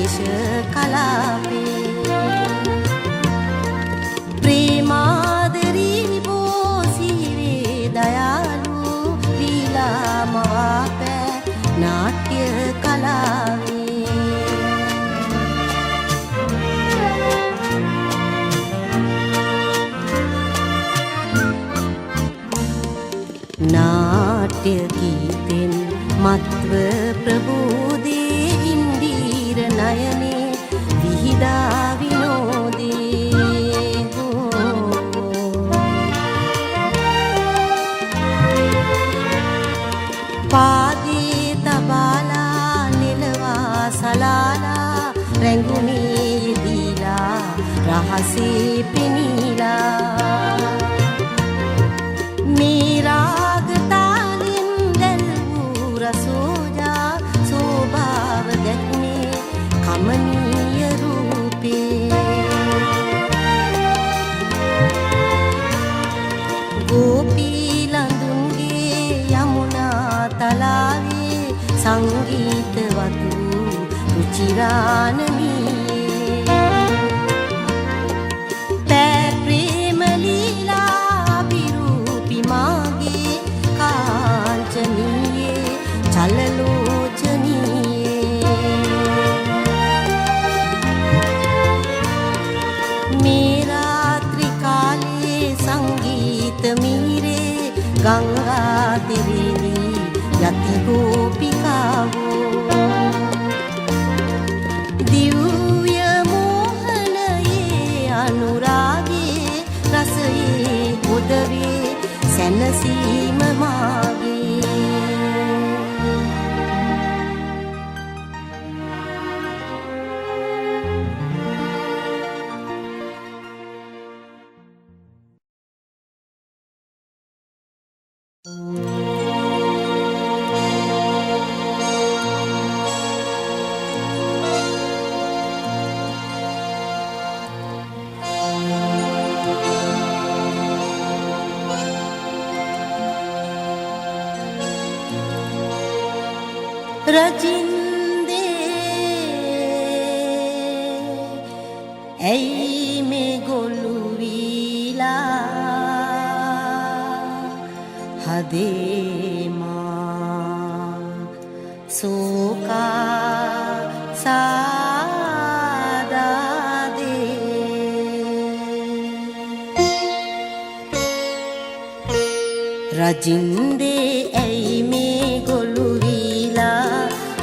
දේශ කලාපේ ප්‍රේමාදරී බෝසිවේ දයාලු ලීලා මවාපෑ නාට්‍ය කලාවේ නාට්‍ය ගීතෙන් මත්ව ප්‍රබෝධේ ඉන්දීර නයනේ විහිදා විනෝදේ පාදී තබාලා නිලවා සලාලා රැඟුනේ යෙදීලා රහසේ පෙනීලා මේ රාග තාලින් දැල්වූ රසෝජා සෝභාව දැක්නේ කමනීය රූපේ ගෝපී ලඳුන්ගේ යමුනා තලාවේ සංගීතවතු රුචිරානමී ගංගා තිරෙහි යති ගෝපිකාවෝ දිව්‍ය මෝහනයේ අනුරාගයේ රසයේ උදවේ සැනසීම මාගේ රජින්දේ ඇයි මේ ගොළු වීලා හදේ මා සෝකා සාදාදේ රජින්දේ ඇයි මේ ගොළු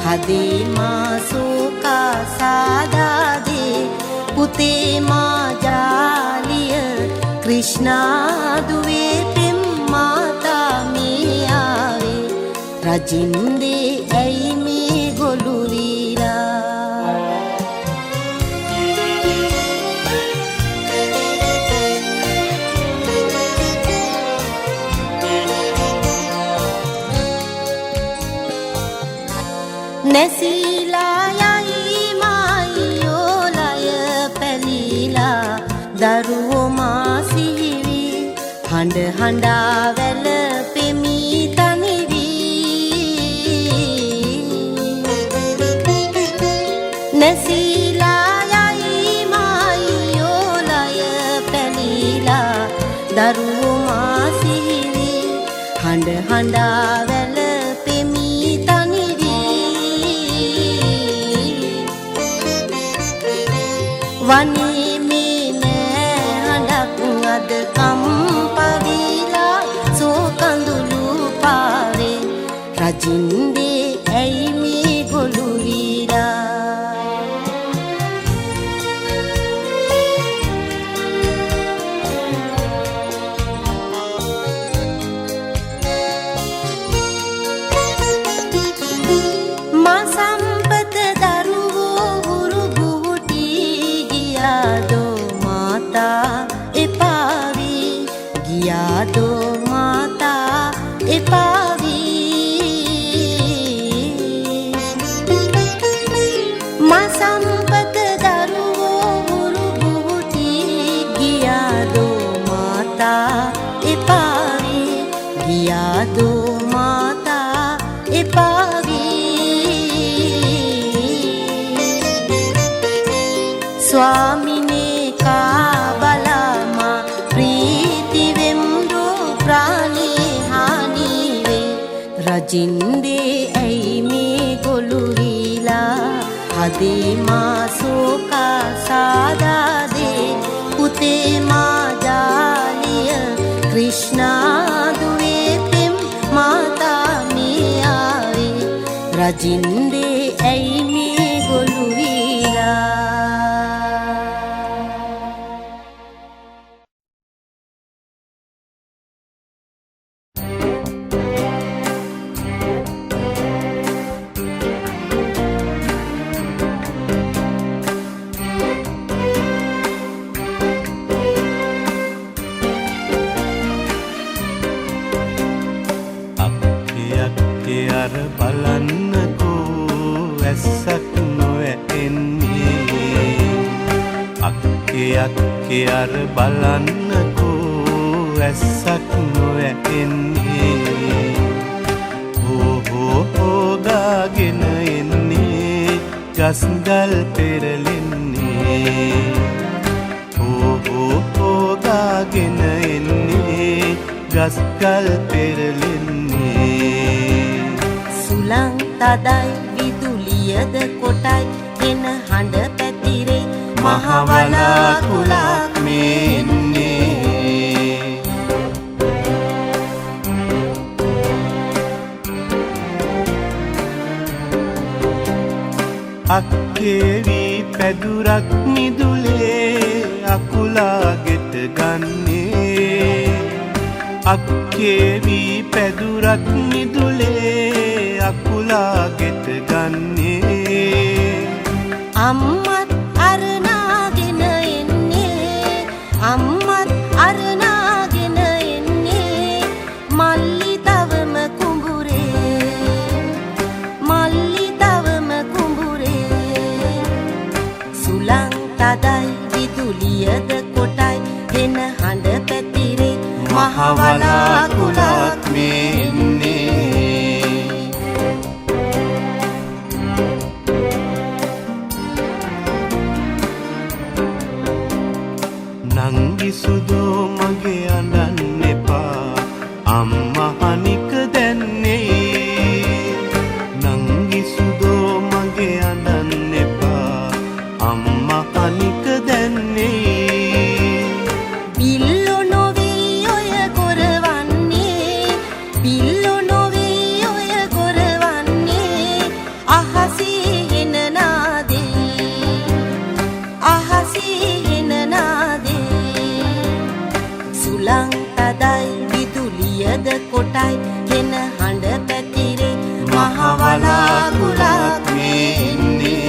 හදේ මා සෝකා සාදාදේ පුතේ මා ජාලිය ක්‍රිෂ්ණා දුවේ පෙම් මාතා මේ ආවේ රජින්දේ ඇයි මේ ගොළු වීලා නැසීලා යයි මායියෝලය පැලීලා දරුවෝ මා සිහිවි හඬ හඬා වැළපෙමි තනිවි නැසීලා යයි මායියෝලය පැලීලා දරුවෝ මා සිහිවි හඬ හඬා වැළපෙමි වනේ මේ නෑ හඬක් අද කම්පවිලා සෝකඳුළු පාරේ රජින්දේ ඇයි මේ ගොළු වීලා මා සම්පත දරුවෝ හුරු බුහුටි ගියාදෝ මාතා එපාවි ගියාදෝ මාතා එපාවි මා සම්පත දරුවෝ හුරු බුහුටි ගියාදෝ මාතා එපාවි ගියාදෝ මාතා එපාවි ස්වාමිනේ කාබලමා ප්‍රීති වෙම්දු ප්‍රාණී හානිවේ රජින්දේ ඇයි මේ ගොළු වීලා හදේ මා සෝකා සාදා දේ පුතේ මා ජාලිය කෘෂ්ණා දුවේ පෙම් මාතා මේ ආවේ රජින්දේ ඇයි මේ ගොළු වීලා අර බලන්නකෝ ඇස්සක් නොඇෙන්නේ අක්කේ අක්කේ අර බලන්නකෝ ඇස්සක් නොඇෙන්නේ හෝ හෝගාගෙන එන්නේ ගස්ගල් පෙරලෙන්නේ හෝ හෝගාගෙන එන්නේ ගස්ගල් පෙරලෙන්නේ සුලං තදයි විදුලියද කොටයි එන හඬ පැතිරේ මහවලා කුලක් මෙන්නේ අක්කේවී පැදුරක් මිදුලේ අකුලා ගෙට ගන්නේ අක්කේවී පැදුරක් මිදුලේ අකුලා ගෙට ගන්නේ අම්මත් අරනාගෙන එන්නේ අම්මත් අරනාගෙන එන්නේ මල්ලි තවම කුඹුරේ මල්ලි තවම කුඹුරේ සුලං තදයි විදුලියද කොටයි එන හඬ පැතිරේ මහවලා කුලක් මෙන්නේ නංගි සුදෝ මගේ අඬන්න එපා අම්මා අනික දැන්නේ නංගි සුදෝ මගේ අඬන්න එපා අම්මා අනික දැන්නේ බිල්ලෝ නොවී ඔය කොරවන්නේ බිල්ලෝ නොවී ඔය කොරවන්නේ අහසේ හෙන නාදේ අහසේ හෙන නාදේ සුලං තදයි විදුලියද කොටයි හෙන හඬ පැතිරේ මහවලා කුලක් මෙන්නේ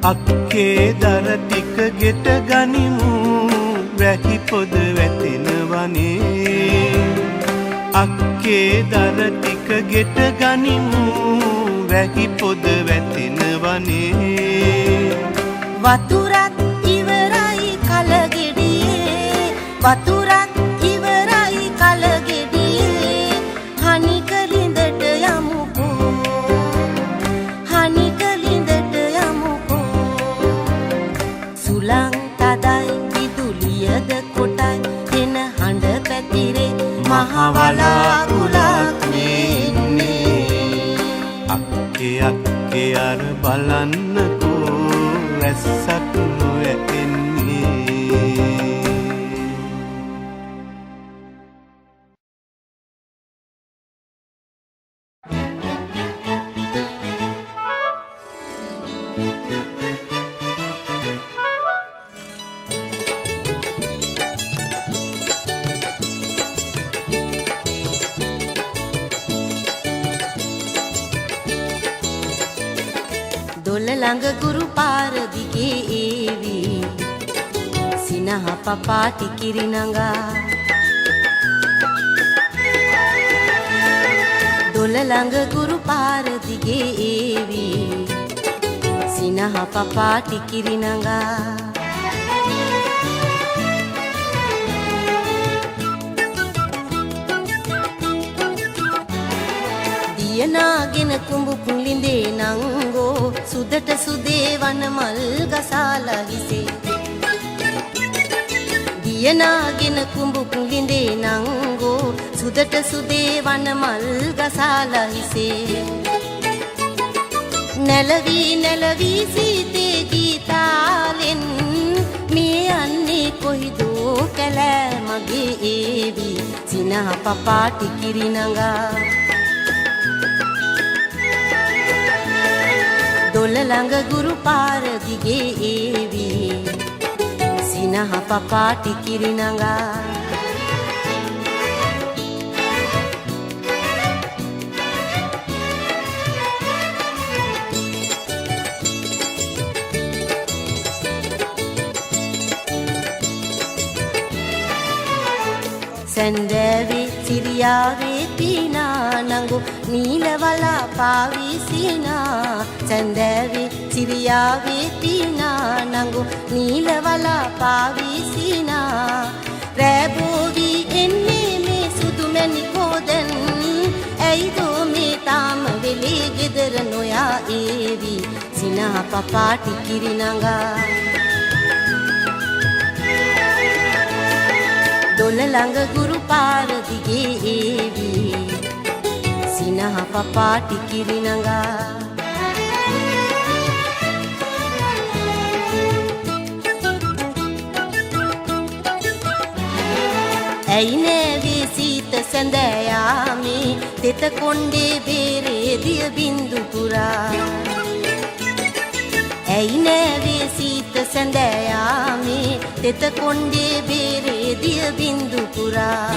අක්කේ දර ටික ගෙට ගනිමු වැහි පොද වැටෙනවනේ අක්කේ දර ටික ගෙට ගනිමු වැහි පොද වැටෙනවනේ වතුරත් ඉවරයි කලගෙඩියේ වතුරත් ඉවරයි කලගෙඩියේ හනික ලිඳට යමුකෝ හනික ලිඳට යමුකෝ සුලං තදයි විදුලියද කොටයි එන හඬ පැතිරේ මහවලා කුලක් මෙන්නේ අක්කේ අක්කේ අර බලන්නකෝ ඇස්සක් නොඇෙන්නේ දොළ ළඟ ගුරු පාර දිගේ ඒවි සිනහ පපාටි කිරි නඟා දොළ ළඟ ගුරු පාර දිගේ ඒවි සිනහ පපාටි කිරි නඟා දියනාගෙන කුඹු කුලිඳේ නංගෝ සුදට සුදේ වන මල් ගසාලා හිසේ දියනාගෙන කුඹු කුලිඳේ නංගෝ සුදට සුදේ වන මල් ගසාලා හිසේ නැලවී සීතේ ගීතාලෙන් මේ යන්නේ කොහිදෝ කැලෑ මගේ ඒවි සිනහ පපාටි කිරි නඟා දොළ ළඟ ගුරු පාර දිගේ ඒවි සිනහ පපාටි කිරි නඟා සැන්දෑවේ සිරියාවේ පීනා නඟු නීලවලා පාවිසිනා සැන්දෑවේ සිරියාවේ පීනා නඟු නීලවලා පාවිසිනා රැබෝවී එන්නේ මේ සුදුමැණිකෝ දැන් ඇයිදෝ මේ තාම වෙලේ ගෙදර නොයා ඒවි සිනහ පපාටි කිරි නඟා දොළ ළඟ ගුරු පාර දිගේ ඒවි සිනහ පපාටි කිරි නඟා ඇයි නෑවේ සීත සැඳෑයාමේ තෙත කොණ්ඩේ බේරේ දිය බින්දු පුරා ඇයි නෑවේ සීත සැඳෑයාමේ තෙත කොණ්ඩේ බේරේ දිය බින්දු පුරා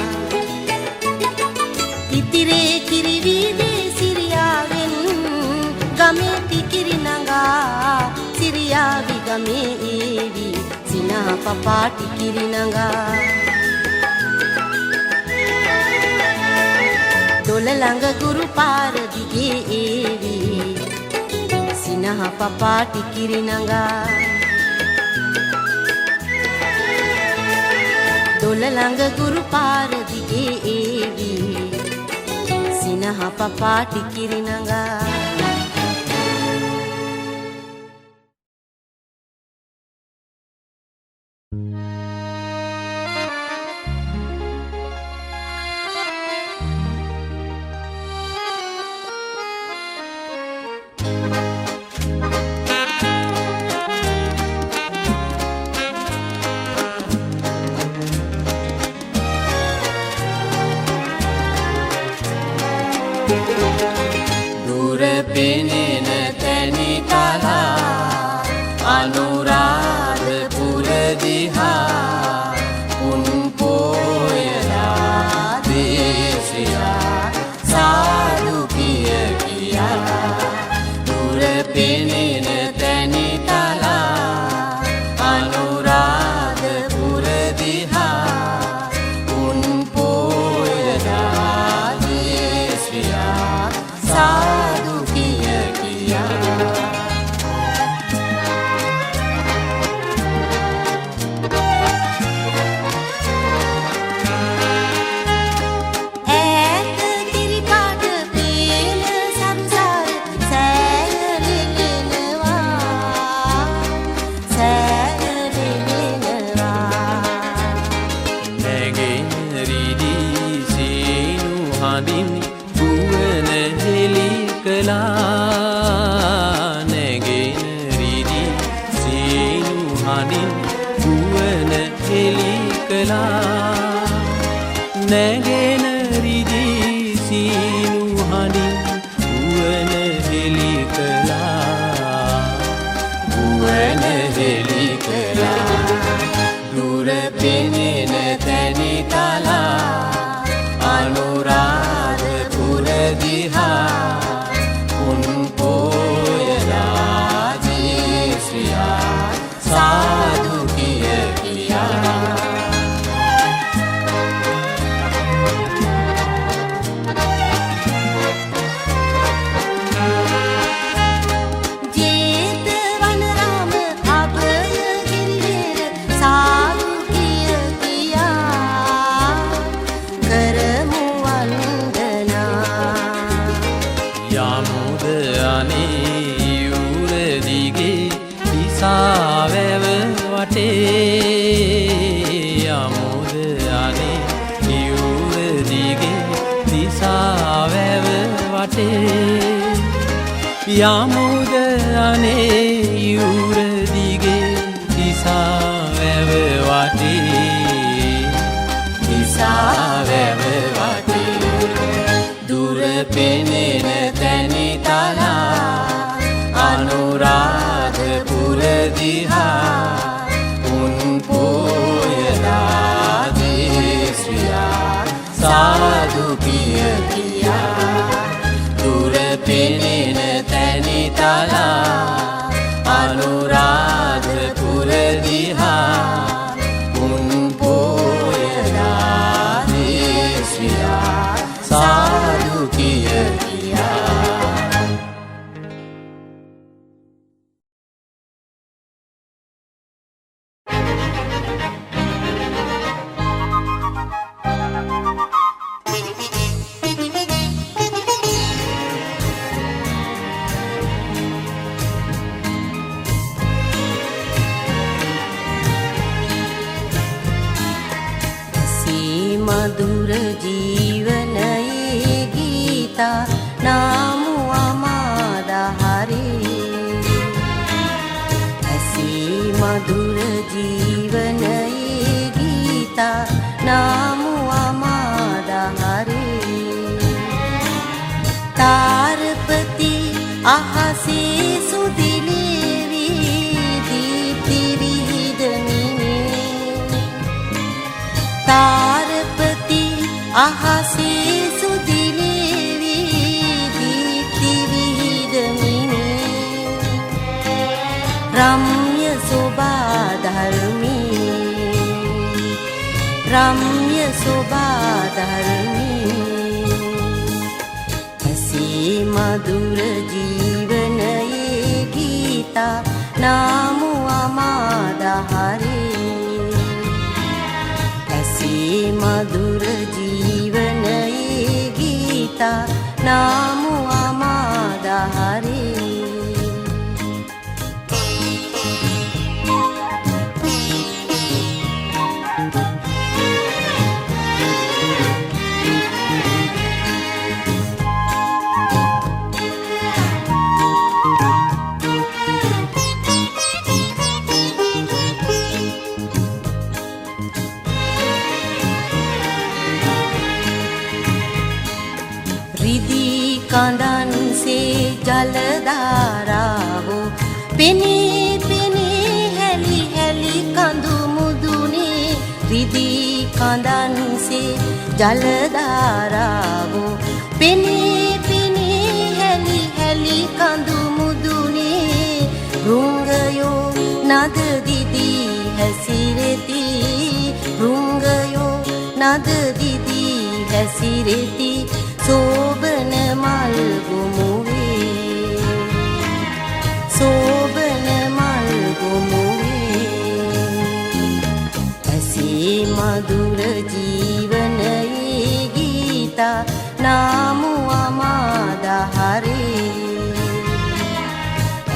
ඉතිරේ කිරිවීදේ සිරියාවෙන් ගමේ ටිකිරි නඟා සිරියාවි ගමේ ඒවි සිනහ පපාටි කිරි නඟා දොළ ළඟ ගුරු පාර දිගේ ඒවි සිනහ පපාටි කිරි නඟා දොළ ළඟ ගුරු පාර දිගේ ඒවි සිනහ පපාටි කිරි නඟා දුර පෙනෙන තැනි තලා අනුරාධපුර දිහා උන් පෝයලා දේශියා සාදු කිය කියා දුර පෙනෙන තැනි තලා අනුරාධපුර දිහා උන් පෝයලා දේශියා සාදු කිය කියා ඈත කිරිකාට පේන සංසාර සෑරෙනවා නැගෙන රිදී සීනු හඳින් ගුවන හෙළි කළා නැගෙන රිදී සීනු හඳින් ගුවන හෙළි කළා නැගෙන රිදී සීනු හඳින් ගුවන හෙළි කළා ගුවන හෙළි කළා දුර පෙනෙන තැනි තලා අනුරාධපුර දිහා උන් පෝයලා දේශියා සාදු කිය කියා යමුද අනේ යුර දිගේ දිසා වැව වටේ දිසා වැව වටේ දුර පෙනෙන තැනි තලා අනුරාධපුර දිහා උන් පෝයලා දේශියා සාදු කිය කියා දුර පෙනෙන තැනි තලා අනුරාධපුර දිහා උන් පෝයලා දේශියා සාදු කිය කියා මధుර ජීවනයේ ගීතා නාමු අමාදහරේ ඇසී මధుර ජීවනයේ ගීතා නාමු අමාදහරේ තාරපති අහසේ සුදිලේවි දීප්ති විහිදමිනේ තාරපති අහසේ සුදිලේවි දීප්ති විහිදමිනේ රම්‍ය සෝභා ධර්මී රම්‍ය සෝභා ධර්මී ඇසී මధుර ජීවනයේ ගීතා නාමු අමාදහරේ ඇසී මధుර ජීවනයේ ගීතා නාමු අමාදහරේ කඳන්සේ ජලධාරාවෝ පෙනී පෙනී හැලි හැලි කඳු මුදුනේ රිදී කඳන්සේ ජලධාරාවෝ පෙනී පෙනී හැලි හැලි කඳු මුදුනේ රුංගයෝ නද දිදී හැසිරෙති රුංගයෝ නද දිදී හැසිරෙති සෝබන මල් ගොමුවේ සෝබන මල් ගොමුවේ ඇසී මధుර ජීවනයේ ගීතා නාමු අමාදහරේ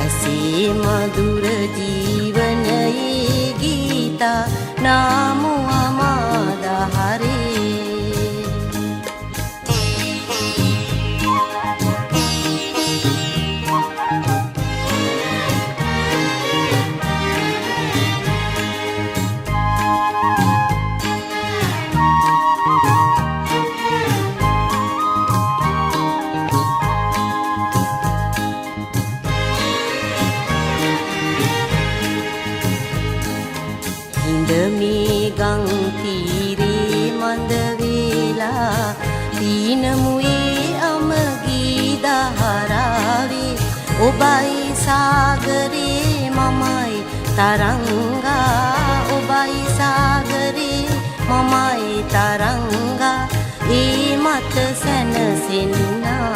ඇසී මధుර ජීවනයේ ගීතා නාමු අමාදහරේ මේ ගං තීරේ මන්ද වේලා දීනමුවේ අමගී දහරාවේ ඔබයි සාගරේ මමයි තරංගා ඔබයි සාගරේ මමයි තරංගා ඒ මත සැනසෙන්නා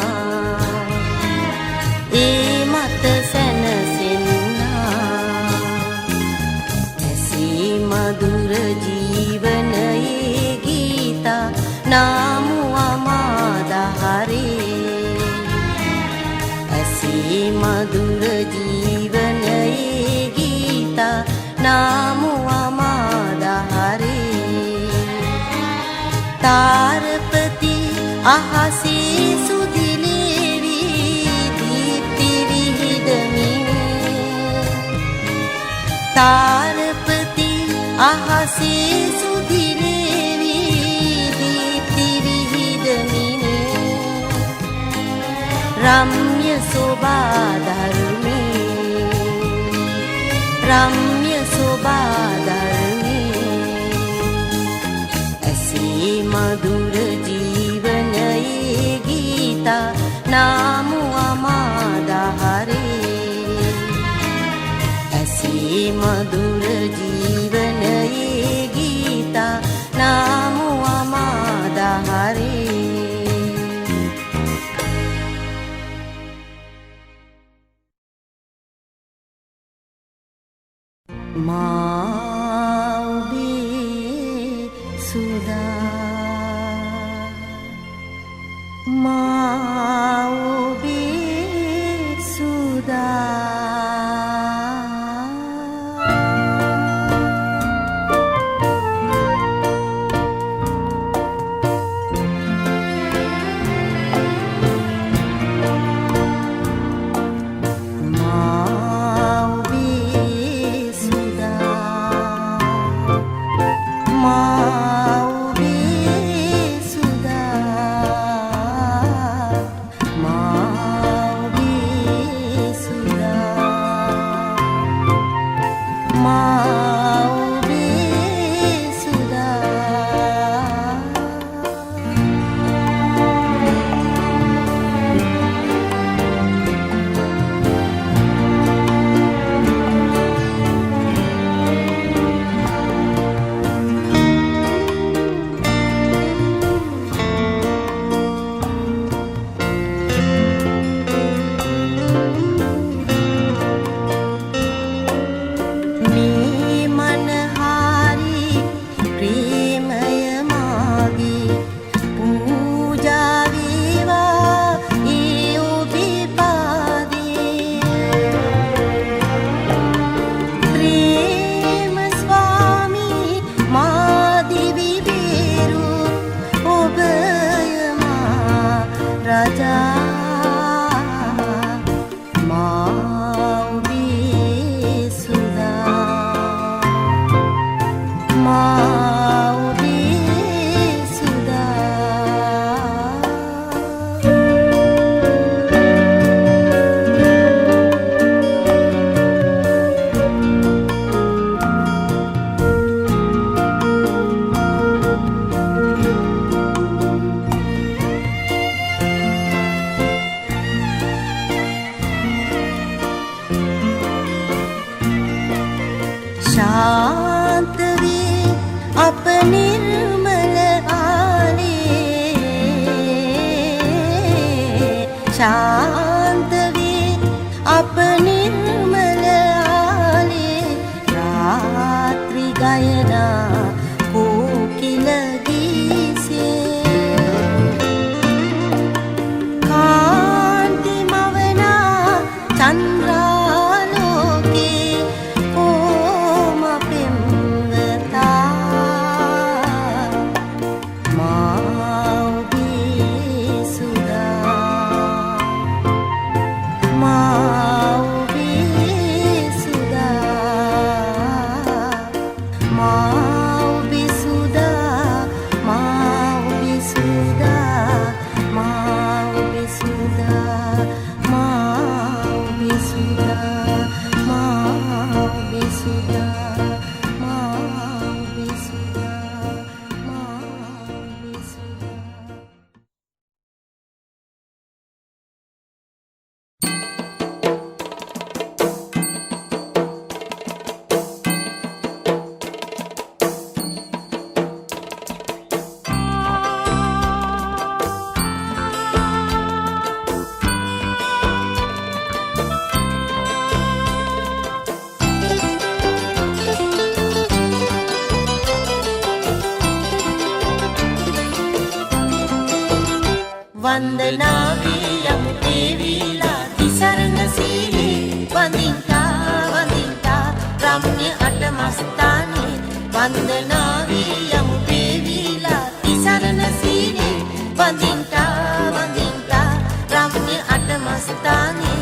ඒ මත සැනසෙන්නා ඇසී මధుර ජීවනයේ ගීතා නාමු අමාදහරේ ඇසී මధుර ජීවනයේ ගීතා නාමු අමාදහරේ තාරපති අහසේ සුදිලේවි දීප්ති තාරපති අහසේ සුදිලේවි දීප්ති විහිදමිනේ රම්‍ය සෝභා ධර්මේ රම්‍ය සෝභා ධර්මේ ඇසේ මధుර ජීවනයේ ගීතා නාමු අමාදහරේ ඇසේ මధుර ජීවනයේ ගීතා නාමු අමාදහරේ මා ඔබේ සුදා මා ඔබේ සුදා शांत वे अप निर्मल आले शांत वे अप निर्मल आले रात्रि गायना कोकिल गीसे कांति मवना चंद्रालोके वंदना वीयम देवीला तिसरण सीले वंदिता रम्य अटमस्ताने वंदना वीयम देवीला तिसरण सीले वंदिता रम्य अटमस्ताने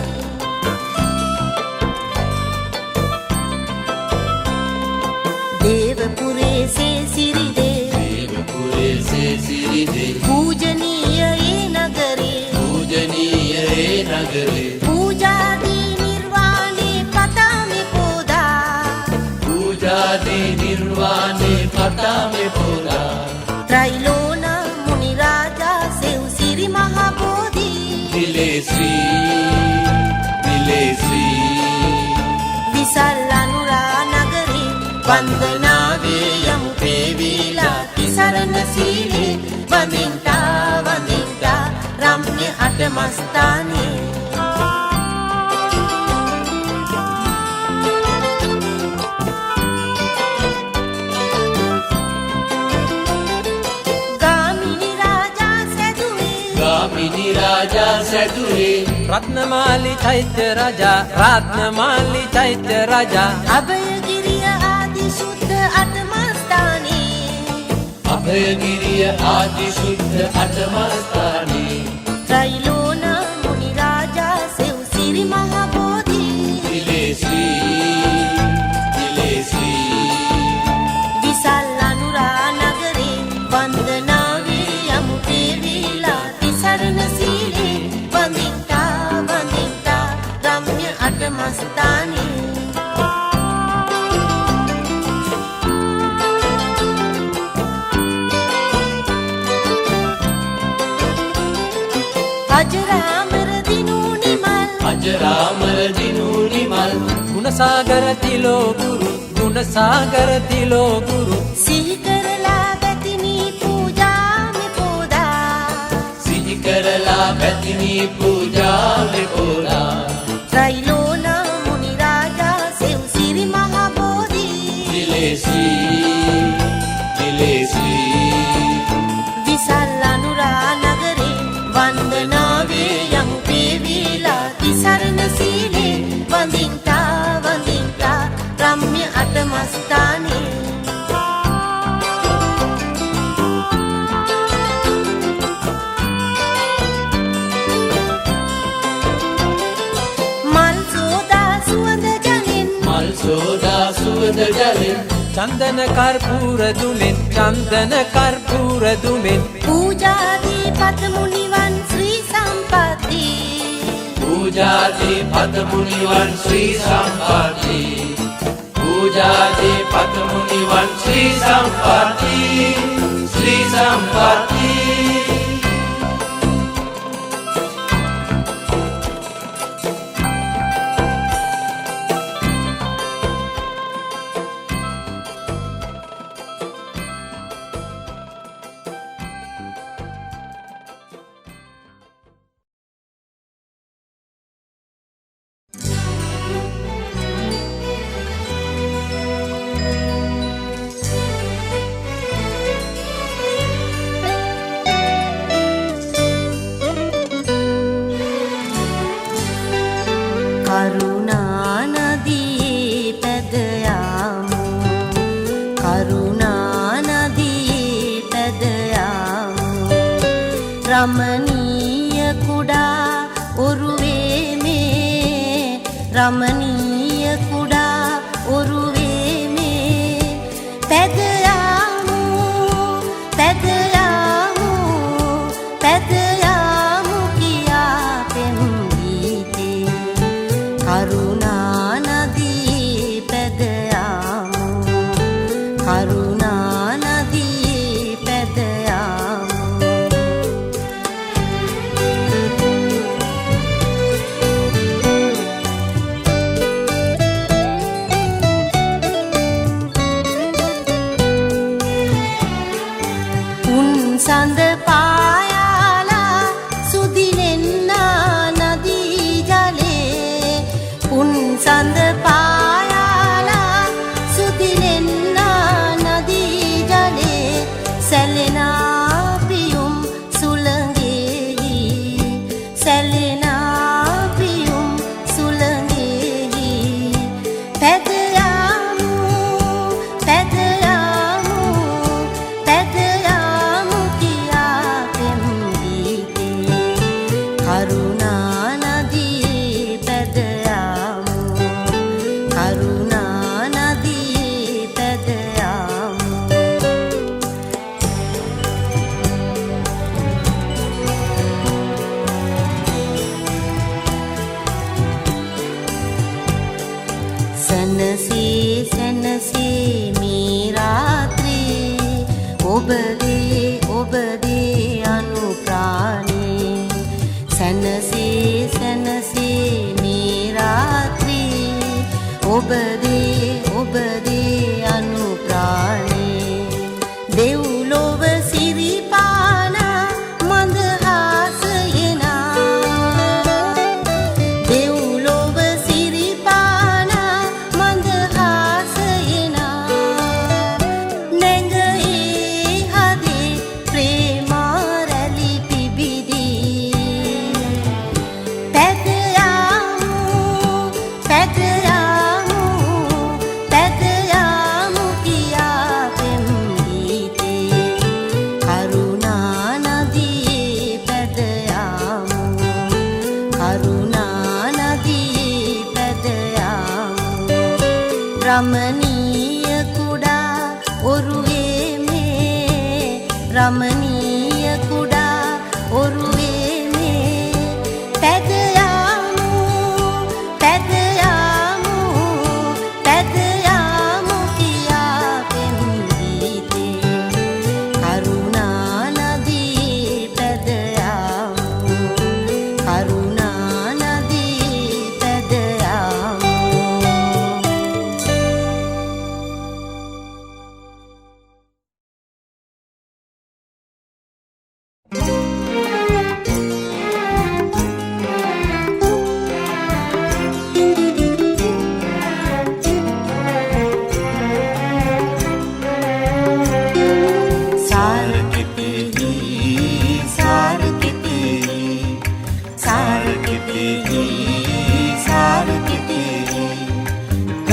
විවිධේ පූජනීය ඒ නගරේ පූජනීය ඒ නගරේ පූජාදී නිර්වාණේ පතාමි පෝදා පූජාදී නිර්වාණේ පතාමි පෝදා ත්‍රිලෝණ මුනි රාජා සෙව් සිරි මහ බෝධි විලේශ්‍රී විසල් අනුරා නගරේ වන්දනාවේ යමු පේවිලා තිසරණ සීලේ වඳින්ටා රම්‍ය අටමස්ථානේ ගාමිණී රාජා සැදුවේ රත්නමාලි චෛත්‍ය රජා රත්නමාලි චෛත්‍ය රජා අභයගිරිය ආදි සුද්ධ අටමස්ථානේ අභයගිරිය ආදි සුද්ධ අටමස්ථානේ ත්‍රිලෝණ මුනි රාජා සෙව් සිරි මහ බෝධි විලේශ්‍රී විසල් අනුරා නගරේ වන්දනාවේ යමු පේවිලා තිසරණ සීලේ වඳින්ටා රම්‍ය අටමස්ථානේ අජරාමර දිනු නිමල් ගුණසාගර තිලෝ ගුරු සිහි කරලා වැතිනී පූජාමි පෝදා සිහි කරලා පැතිනී පූජාමි පෝදා ත්‍රිලෝණ මුනි රාජා සෙව් සිරි මහ බෝධි විලේශ්‍රී විසල් අනුරා නගරේ වන්දනාවේ යමු පේවිලා තිසරණ සීලේ වඳින්ටා රම්‍ය අටමස්ථානේ මල් සෝදා සුවඳ ජලෙන් චන්දන කර්පූර දුමෙන් පූජාදී පතමු නිවන් ශ්‍රී සම්පatti පූජාදී පතමු නිවන් ශ්‍රී සම්පatti පූජාදී පතමු නිවන් ශ්‍රී සම්පatti කරුණා නදියේ පැද යාමු කරුණා නදියේ පැද යාමු රමණීය කුඩා ඔරුවේ මේ රමණීය කුඩා ඔරුවේ මේ පැද යාමු කියා පෙම් ගීතේ කරුණා නදියේ පැද යාමු කරුණා නදියේ පැද යාමු උන් සඳ පායාලා සුදිලෙන්නා නදී ජලේ උන් සඳ පායාලා සුදිලෙන්නා නදී ජලේ සැලෙනා පියුම් සුළඟෙහි සැලෙනා පියුම් සුළඟෙහි පැද යාමු කියා ඔබදී අනුප්‍රාණී සැනසේ සැනසේ මේ රාත්‍රී ඔබදී අනුප්‍රාණී දෙව්ලොව සිරිපාන මන්දහාසයනා දෙව්ලොව සිරිපාන මන්දහාසයනා නැඟේ හදේ ප්‍රේමාරැලි පිබිදී පැදයාමු කියා පෙම් ගීතේ කරුණා නදියේ පැදයාමු රමණීය කුඩා ඔරුවේ මේ රමණීය කුඩා ඔරුවේ මේ පැදයාමු කියා පෙම් ගීතේ කරුණා නදියේ පැදයාමු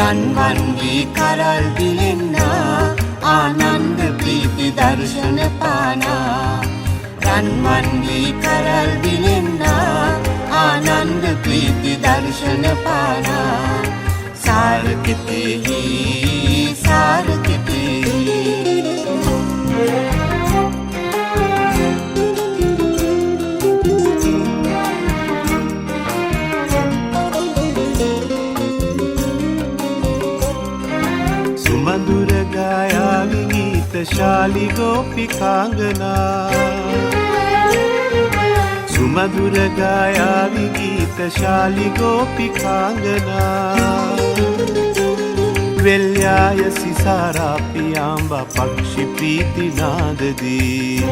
රන්වන් වී කරල් දිලෙන්නා ආනන්ද ප්‍රීති දර්ශන පානා රන්වන් වී කරල් දිලෙන්නා ආනන්ද ප්‍රීති දර්ශන පානා සාරකිතෙහි මధుර ගායාවි ගීත ශාලි ගෝපිකාංගනා සුමధుර ගායාවි ගීත ශාලි ගෝපිකාංගනා වෙල්යාය සිසාරා පියාඹ පක්ෂි ප්‍රීති නාදදී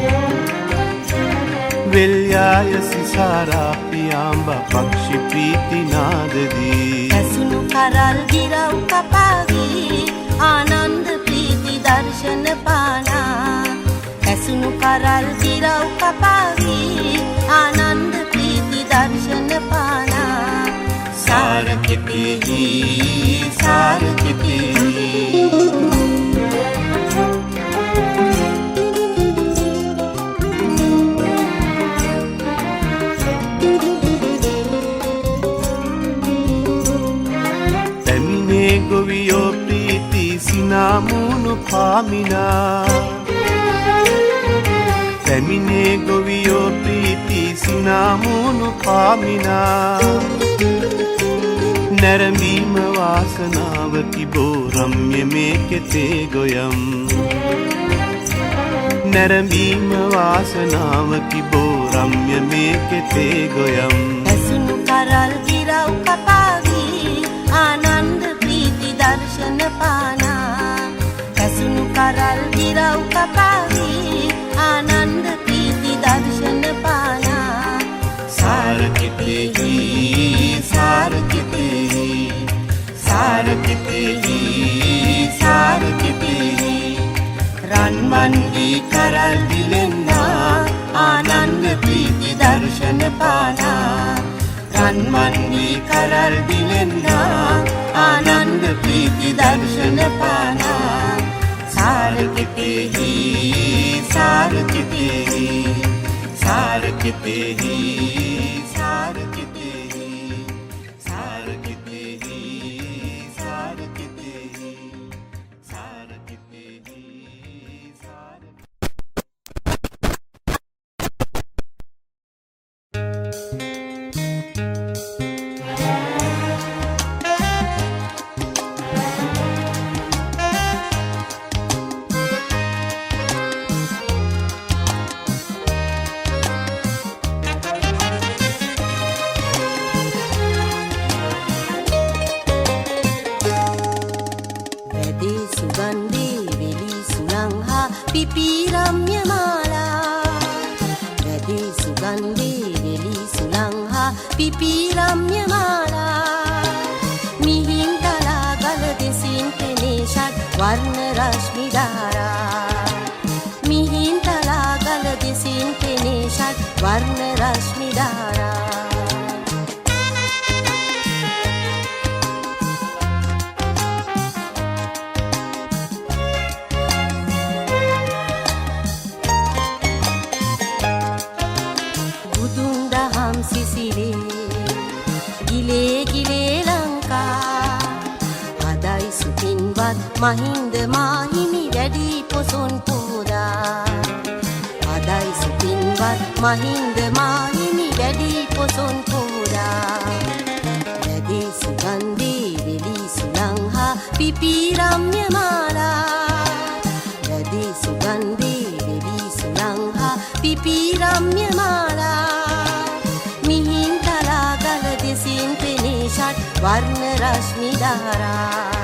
වෙල්යාය සිසාරා පියාඹ පක්ෂි ප්‍රීති නාදදී ඇසුණු කරල් ගිරව් කපාවී ආනන්ද ප්‍රීති දර්ශන පානා ඇසුණු කරල් ගිරව් කපාවී ආනන්ද ප්‍රීති දර්ශන පානා සාරකිතෙහි පැමිණේ ගොවියෝ ප්‍රීති සිනාමුණු පාමිනා පැමිණේ ගොවියෝ ප්‍රීති සිනාමුණු පාමිනා නැරඹීම වාසනාවකි බෝ රම්‍ය මේ කෙතේ ගොයම් නැරඹීම වාසනාවකි බෝ රම්‍ය මේ කෙතේ ගොයම් ඇසුණු කරල් ගිරව් කපාවී ආනන්ද ප්‍රීති දර්ශන පානා ඇසුණු කරල් ගිරව් කපාවී ආනන්ද ප්‍රීති දර්ශන පානා සාරකිතෙහි රන්වන් වී කරල් දිලෙන්නා ආනන්ද ප්‍රීති දර්ශන පානා රන්වන් වී කරල් දිලෙන්නා ආනන්ද ප්‍රීති දර්ශන පානා සාරකිතෙහි සුගන්ධේ වෙලි සුළං හා පිපිරම්‍ය මාලා මිහින්තලා ගල දෙසින් පෙනේ ෂඩ් වර්ණ රශ්මි ධාරා මිහින්තලා ගල දෙසින් පෙනේ ෂඩ් වර්ණ රශ්මි ධාරා මහින්ද මාහිමි වැඩි පොසොන් පෝදා අදයි සුපින්වත් මහින්ද මාහිමි වැඩි පොසොන් පෝදා වැඩි සුගන්ධේ වෙලි සුළං හා පිපිරම්‍ය මාලා වැඩි සුගන්ධේ වෙලි සුළං හා පිපිරම්‍ය මාලා මිහින්තලා ගල දෙසින් පෙනේ ෂඩ් වර්ණ රශ්මි ධාරා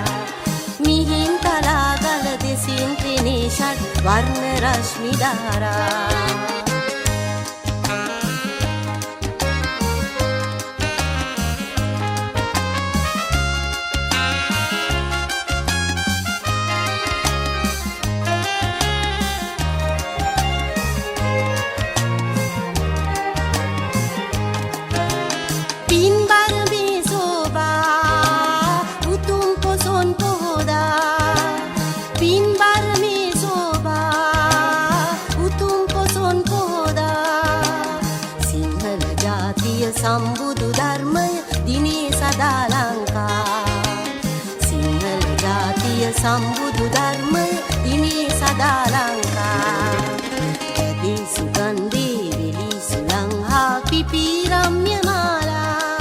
මිහින්තලා ගල දෙසින් පෙනේ ෂඩ් වර්ණ රශ්මි ධාරා සම්බුදු ධර්මය දිනේ සදා ලංකා සිංහල ජාතිය සම්බුදු ධර්මය දිනේ සදා ලංකා වැඩි සුගන්ධේ වෙලි සුළං හා පිපිරම්‍ය මාලා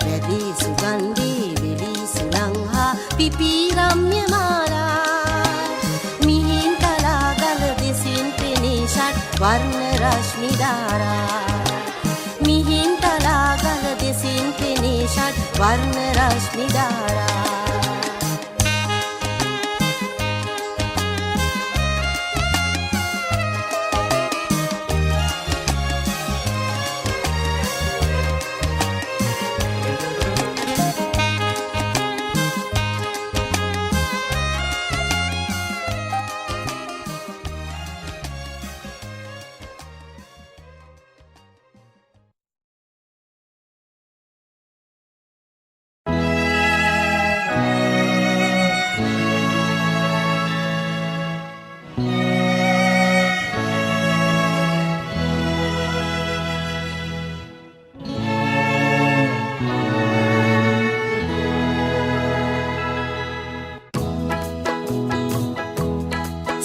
වැඩි සුගන්ධේ වෙලි සුළං හා පිපිරම්‍ය මාලා මිහින්තලා ගල දෙසින් පෙනේ ෂඩ් වර්ණ රශ්මි ධාරා මිහින්තලා ගල දෙසින් පෙනේ ෂඩ් වර්ණ රශ්මි ධාරා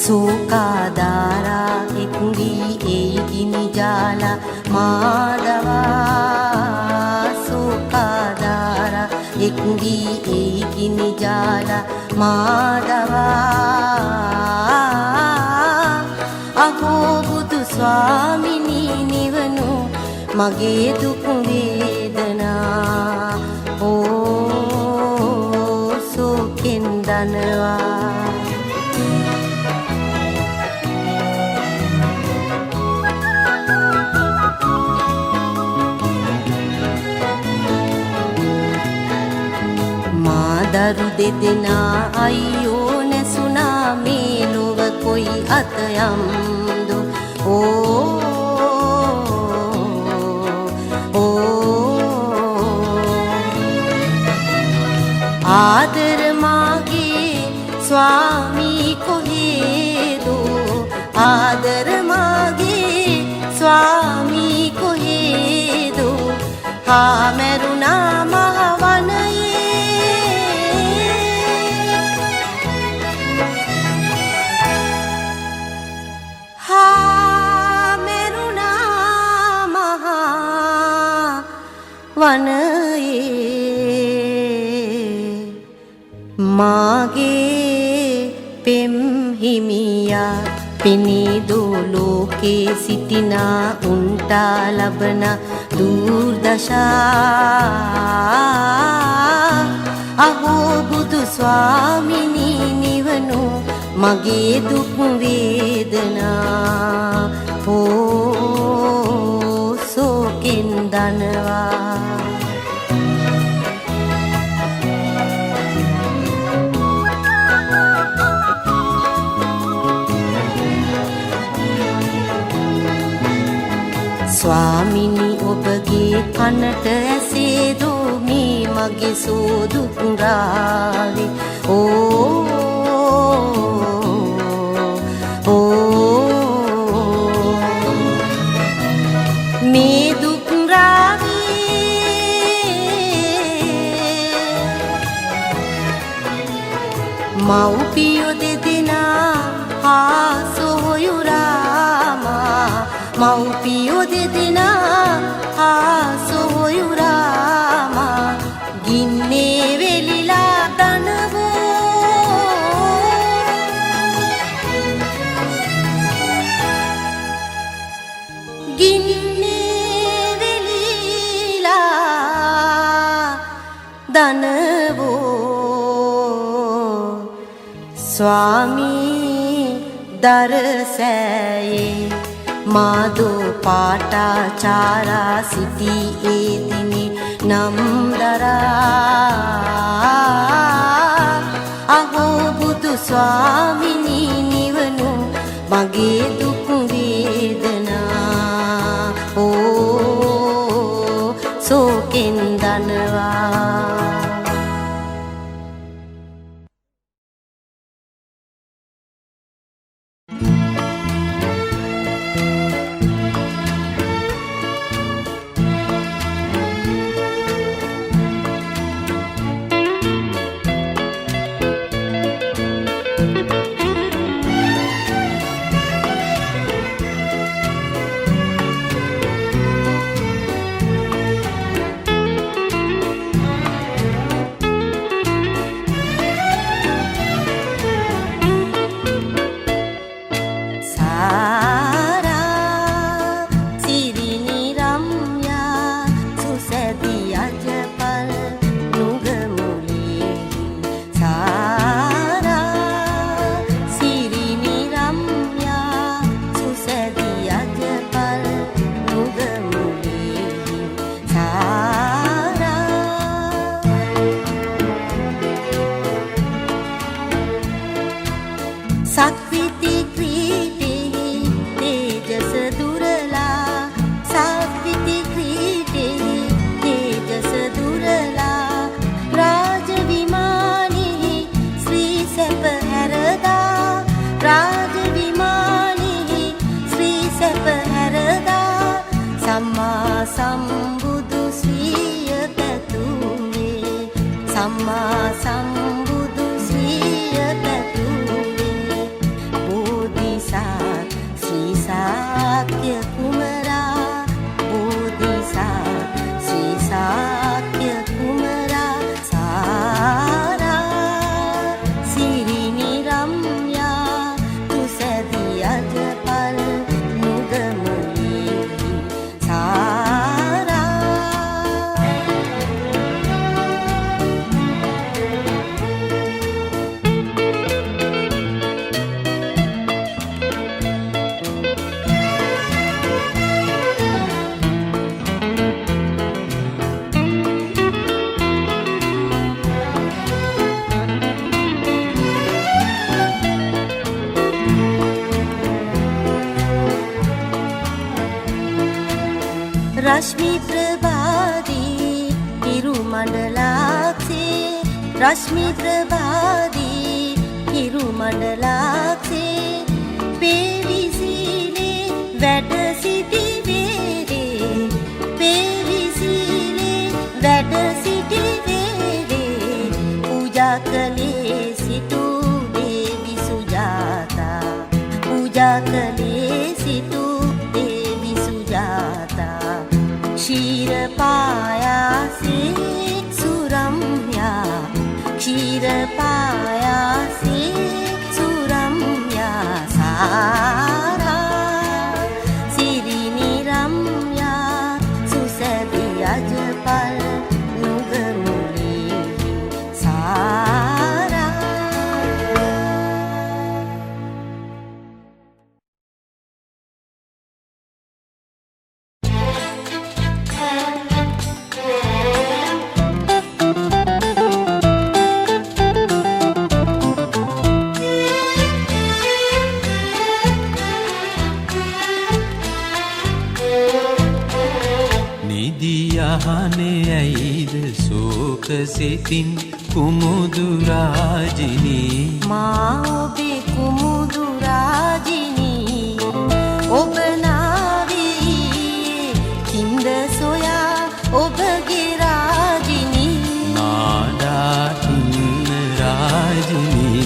සෝකාදාරා එක්වී එයි ගිනි ජාලා මාදවා සෝකාදාරා එක්වී එයි ගිනි ජාලා මාදවා අහෝ බුදු ස්වාමිනී නිවනු මගේ දුක් වේදනා ඕ සෝකෙන් දනවා දරු දෙදෙනා අයියෝ නැසුනා මේ ලොව කොයි අතයම්දු ආදර මාගේ ස්වාමී කොහේදෝ ආදර මාගේ ස්වාමී කොහේදෝ හා මැරුණා මහවනයේ වනයේ මාගේ පෙම් හිමියා පිනිදෝ ලෝකේ සිටිනා උන්ටා ලබන දුර්දශා අහෝ බුදු ස්වාමිනී නිවනු මගේ දුක් වේදනා ඕ දනවා ස්වාමිනි ඔබගේ කනට ඇසේදෝ මේ මගේ සෝදුක් රාවේ මේ දුක් රාවේ මව්පියෝ දෙදෙනා හා සොහොයුරාමා මව්පියෝ දෙදෙනා හා සොහොයුරාමා ගින්නේ වෙලිලා දනවෝ ගින්නේ වෙලිලා දනවෝ ස්වාමී දරසෑයේ මාදෝ පාටාචාරා සිටි ඒ දිනි නම් දරා අහෝ බුදු ස්වාමිනී නිවනු මගේ දුක් වේදනා සෝකෙන් දනවා සම්බුදු ශ්‍රීය පැතුමේ සම්මා සම්බුදු ශ්‍රීය පැතුමේ බෝධිසත් ශ්‍රී ශාක්‍ය කුමරා බෝධිසත් ශ්‍රී ශාක්‍ය කුමරා සාරා සිරිනි රම්‍යා තුසදී අජපල් නුගමුලි रश्मि प्रभादी हिरु मंडलाक्षे रश्मि प्रभादी हिरु मंडलाक्षे पेविसीले වැඩ සිටි වේලේ पेविसीले වැඩ සිටි වේලේ පූජා කළේ සිටු දේවි සුජාතා පූජා කළේ සිටු දේවි සුජාතා क्षीर पायासे सुरम्या क्षीर पायासे सुरम्या सारा सिरिनि रम्या सुसदि अजपल नुगमुलि सारा යහනේ ඇයිද සෝක සිතින් කුමුදු රාජිනී මා ඔබේ කුමුදු රාජිනී ඔබ නාවී කිඳ සොයා ඔබගේ රාජිනී නාඩා ඉන්න රාජිනී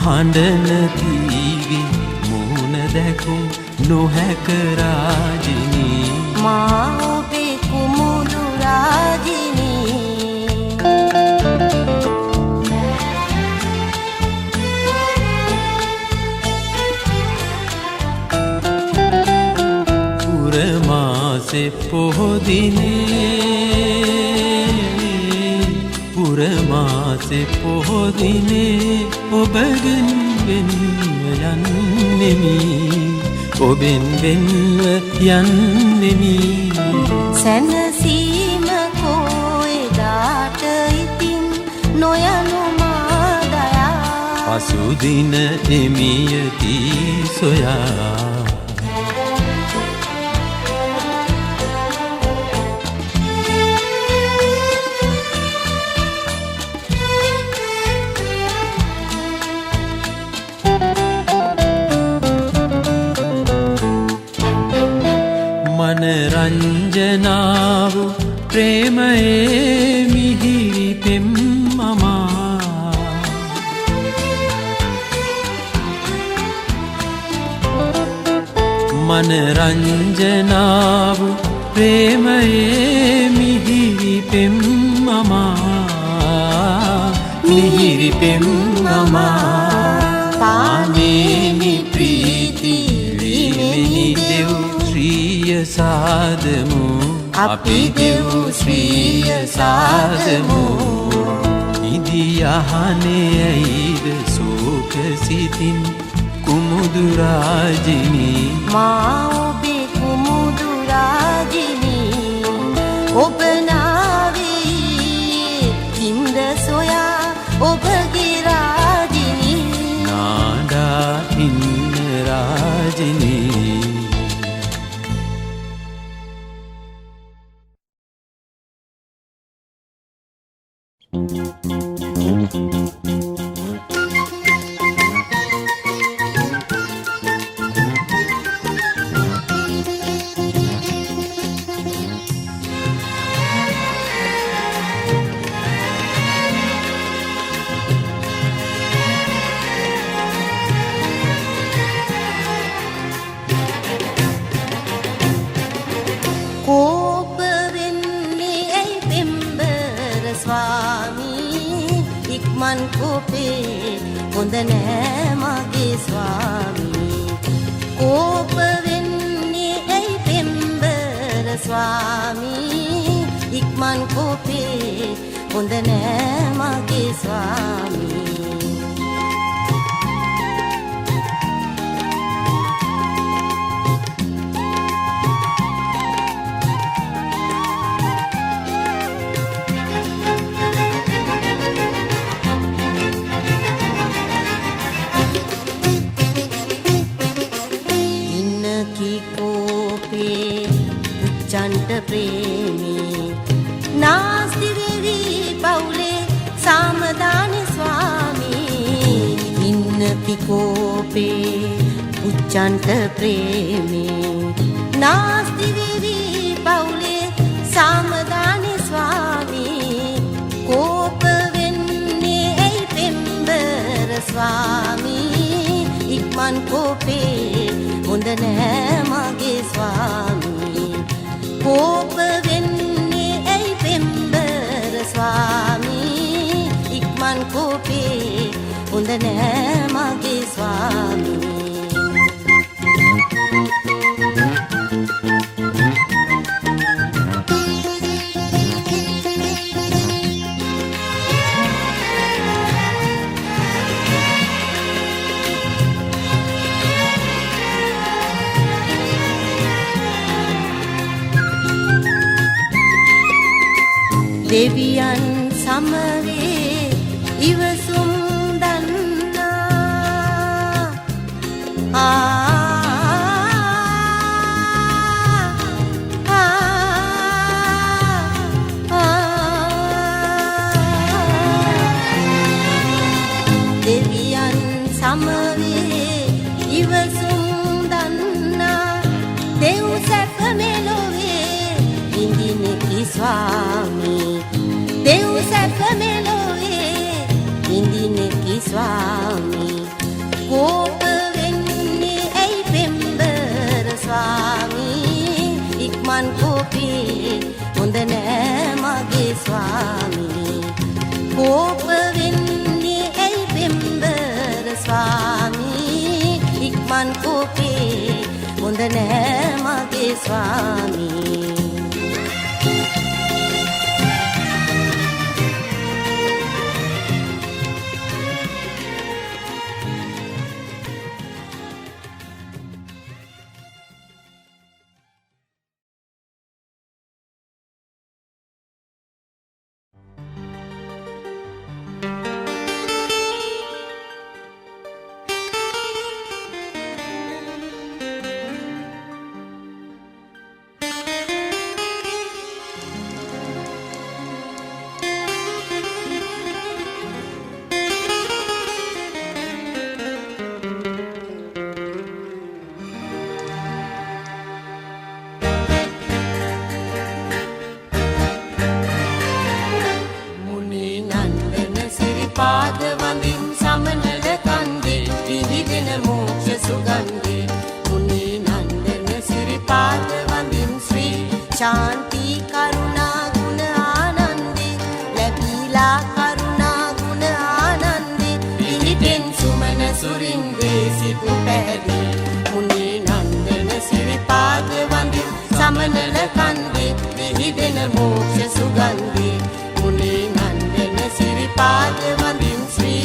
හඬන තීවි මුණ දැකුම් නොහැක රාජිනී මා ඔබේ කුමුදු රාජිනී පුරමාසේ පුරමාසේ පොහොදිනේ ඔබගෙන් වෙන්ව යන්නෙමි ඔබෙන් වෙන්ව යන්නෙමි සැනසීම කොයිදාට ඉතින් නොයනු මාදයා පසුදින එමියති සොයා රංජනාව ප්‍රේමයේ මිහිරි පෙම් මමා මන රංජනාව ප්‍රේමයේ මිහිරි පෙම් මමා මිහිරි පෙම් මමා පාමේනි ප්‍රීති වීමෙනි දෙව් ශ්‍රීය සාදමු අපි දෙව් ශ්‍රීය සාදමු ඉදියහනේ ඇයිද සෝක සිතින් කුමුදු රාජිනී මා ඔබේ කුමුදු රාජිනී ඔබ නාවී කිඳ සොයා ඔබගේ රාජිනී නාඩා ඉන්න රාජිනී කෝප වෙන්නේ ඇයි පෙම්බර ස්වාමී ඉක්මන් කෝපේ හොඳ නෑ මගේ ස්වාමී කෝප වෙන්නේ ඇයි පෙම්බර ස්වාමී ඉක්මන් කෝපේ හොඳ නෑ මගේ ස්වාමී චන්ට ප්‍රේමී නාස්ති වෙවි පවුලේ සාමදානි ස්වාමී ඉන්න පිකෝපේ උච්චන්ට ප්‍රේමී නාස්ති වෙවි පවුලේ සාමදානි ස්වාමී කෝප වෙන්නේ ඇයි පෙම්බර ස්වාමී ඉක්මන් කෝපේ හොඳ නෑ මගේ ස්වාමී කෝප වෙන්නේ ඇයි පෙම්බර ස්වාමී හොඳ නෑ මගේ ස්වාමී. දෙවියන් සමවේ ඉවසුම් දන්නා දෙවියන් සමවේ ඉවසුම් දන්නා දෙව් සැප මෙලොවේ ඉඳිනෙකි ස්වාමී. දෙව් සැප මෙලොවේ ඉඳිනෙකි ස්වාමී. කෝප වෙන්නේ ඇයි පෙම්බර ස්වාමී. ඉක්මන් කෝපේ හොඳ නෑ මගේ ස්වාමී. කෝප වෙන්නේ ඇයි පෙම්බර ස්වාමී. ඉක්මන් කෝපේ හොඳ නෑ මගේ ස්වාමී. ශාන්ති කරුණා ගුණ ආනන්දේ ලැබීලා කරුණා ගුණ ආනන්දේ පිහිටෙන් සුමන සුරින්දේ සිත් පැහැදී මුනි නන්දන සිරිපාද වඳින් සමනල කන්දේ විහිදෙන මෝක්ෂ සුගන්ධේ මුනි නන්දන සිරිපාද වඳින් ශ්‍රී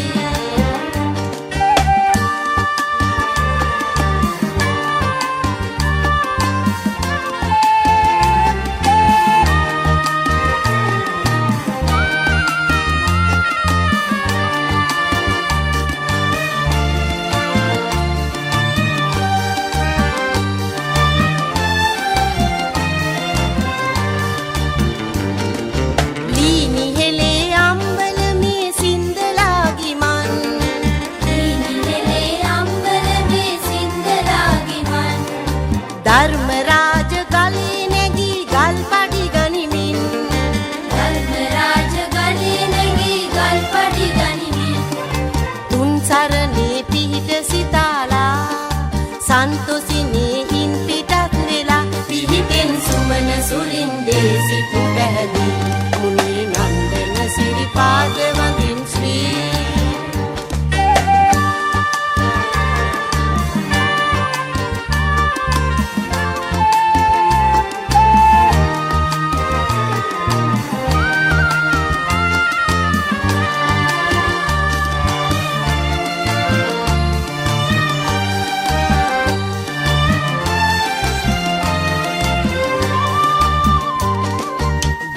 ධර්මරාජ ගලේ නැගී ගල් පඩි ගනිමින් ධර්මරාජ ගලේ නැගී ගල් පඩි ගනිමින් තුන් සරණේ පිහිට සිතාලා සන්තොසිනේ හින් පිටත් වෙලා පිහිටෙන් සුමන සුරින්දේ සිත් පැහැදී මුනි නන්දන සිරිපාද වඳින් ශ්‍රී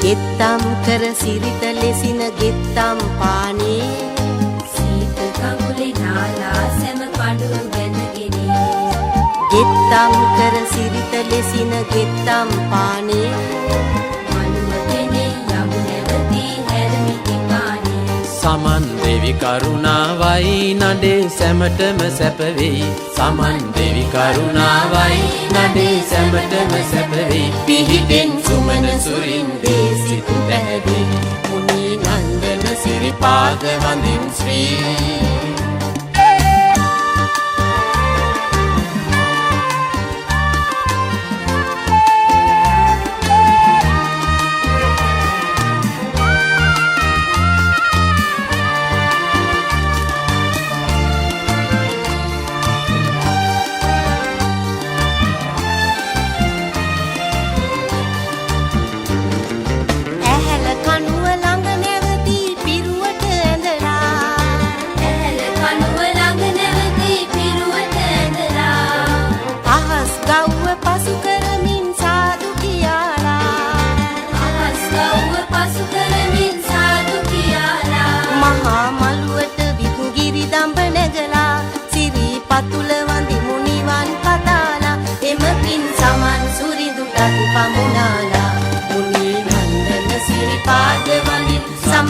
ගෙත්තම් කර සිරිත ලෙසින ගෙත්තම් පානේ සීත කඟුලේ නාලා සැම පඩු බැඳගෙන ගෙත්තම් කර සිරිත ලෙසින ගෙත්තම් පානේ මනුව දෙනේ යමු නැවතී හැරමිටි පානේ සමන් දෙවි කරුණාවයි නඩේ සැමටම සැප වෙයි සමන් දෙවි කරුණාවයි නඩේ සැමටම සැප වෙයි පිහිටෙන් සුමන සුරින්දේ සිත් පැහැදී මුනි නන්දන සිරිපාද වඳින් ශ්‍රී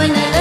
පවනල